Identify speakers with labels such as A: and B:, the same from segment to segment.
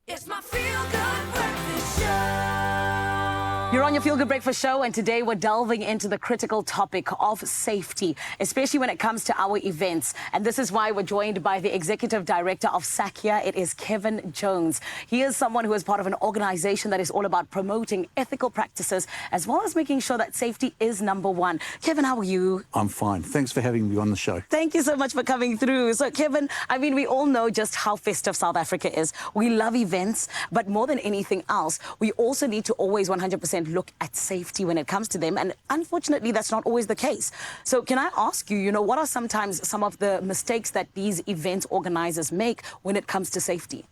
A: It's my feel-good breakfast show.
B: You're on your Feel Good Breakfast show, and today we're delving into the critical topic of safety, especially when it comes to our events. And this is why we're joined by the Executive Director of SACIA. It is Kevin Jones. He is someone who is part of an organization that is all about promoting ethical practices, as well as making sure that safety is number one. Kevin, how are you?
C: I'm fine. Thanks for having me on the show.
B: Thank you so much for coming through. So, Kevin, I mean, we all know just how festive South Africa is. We love events, but more than anything else, we also need to always 100% look at safety when it comes to them. And unfortunately, that's not always the case. So can I ask you, what are sometimes some of the mistakes that these event organizers make when it comes to safety?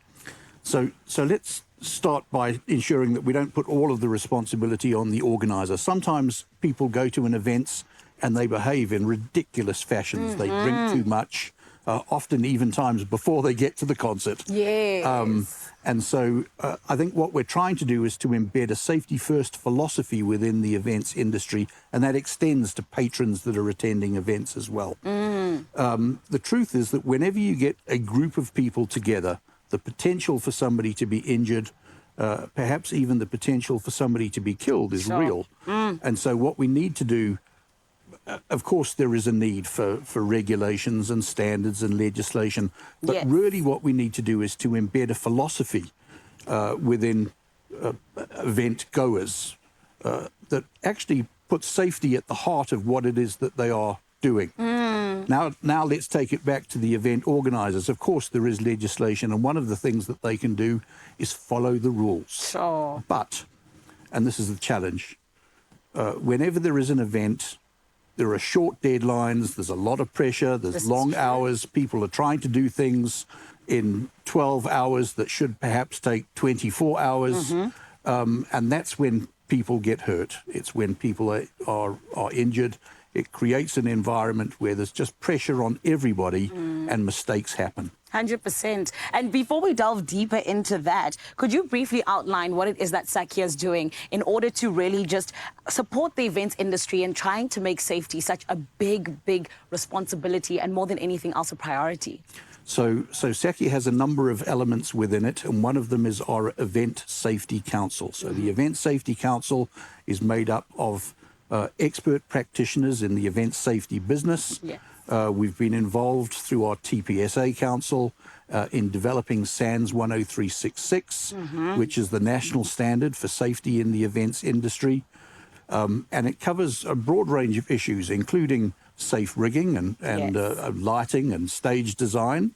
C: So let's start by ensuring that we don't put all of the responsibility on the organizer. Sometimes people go to an event and they behave in ridiculous fashions. They drink too much, often even times before they get to the concert.
B: Yes.
C: And so I think what we're trying to do is to embed a safety-first philosophy within the events industry, and that extends to patrons that are attending events as well. The truth is that whenever you get a group of people together, the potential for somebody to be injured, perhaps even the potential for somebody to be killed is real. And so what we need to do, of course, there is a need for regulations and standards and legislation, but really what we need to do is to embed a philosophy within event goers that actually puts safety at the heart of what it is that they are doing. Now let's take it back to the event organizers. Of course, there is legislation, and one of the things that they can do is follow the rules.
B: Sure.
C: But, and this is the challenge, whenever there is an event, there are short deadlines, there's a lot of pressure, there's long hours, people are trying to do things in 12 hours that should perhaps take 24 hours, and that's when people get hurt. It's when people are injured. It creates an environment where there's just pressure on everybody and mistakes happen.
B: 100%. And before we delve deeper into that, could you briefly outline what it is that SACIA is doing in order to really just support the events industry and trying to make safety such a big responsibility and more than anything else a priority?
C: So SACIA has a number of elements within it, and one of them is our Event Safety Council. So the Event Safety Council is made up of expert practitioners in the event safety business. We've been involved through our TPSA Council in developing SANS 10366, which is the national standard for safety in the events industry. And it covers a broad range of issues, including safe rigging and lighting and stage design.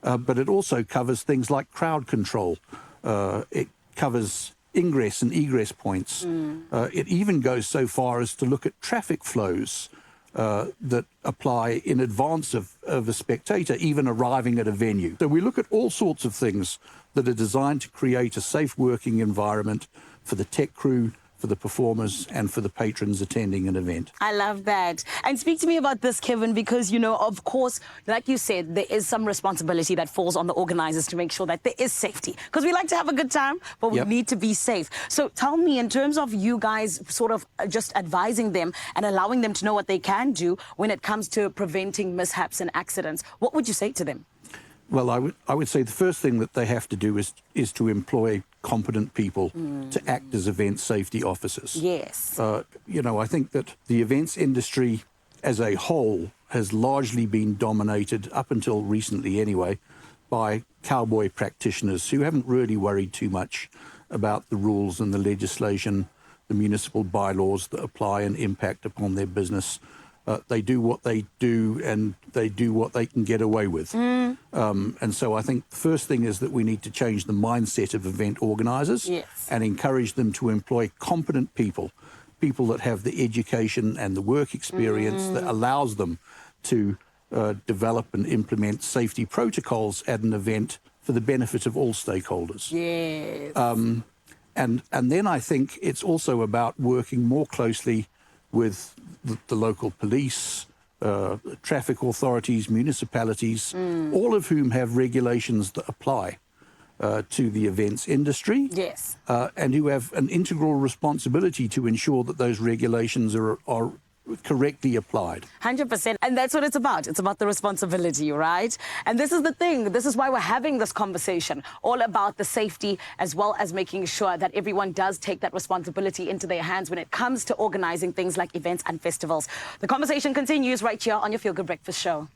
C: But it also covers things like crowd control. It covers ingress and egress points. It even goes so far as to look at traffic flows that apply in advance of a spectator even arriving at a venue. So we look at all sorts of things that are designed to create a safe working environment for the tech crew, for the performers, and for the patrons attending an event.
B: I love that. And speak to me about this, Kevin, because, of course, like you said, there is some responsibility that falls on the organizers to make sure that there is safety. Because we like to have a good time, but we need to be safe. So tell me, in terms of you guys sort of just advising them and allowing them to know what they can do when it comes to preventing mishaps and accidents, what would you say to them?
C: Well, I would say the first thing that they have to do is to employ competent people to act as event safety officers.
B: Yes.
C: I think that the events industry as a whole has largely been dominated, up until recently anyway, by cowboy practitioners who haven't really worried too much about the rules and the legislation, the municipal bylaws that apply and impact upon their business. They do what they do, and they do what they can get away with. And so I think the first thing is that we need to change the mindset of event organizers and encourage them to employ competent people that have the education and the work experience that allows them to develop and implement safety protocols at an event for the benefit of all stakeholders.
B: Yes.
C: And then I think it's also about working more closely with the local police, traffic authorities, municipalities, all of whom have regulations that apply to the events industry, and who have an integral responsibility to ensure that those regulations are correctly applied.
B: 100%. And that's what it's about. It's about the responsibility, right? And this is the thing. This is why we're having this conversation, all about the safety as well as making sure that everyone does take that responsibility into their hands when it comes to organizing things like events and festivals. The conversation continues right here on your Feel Good Breakfast Show.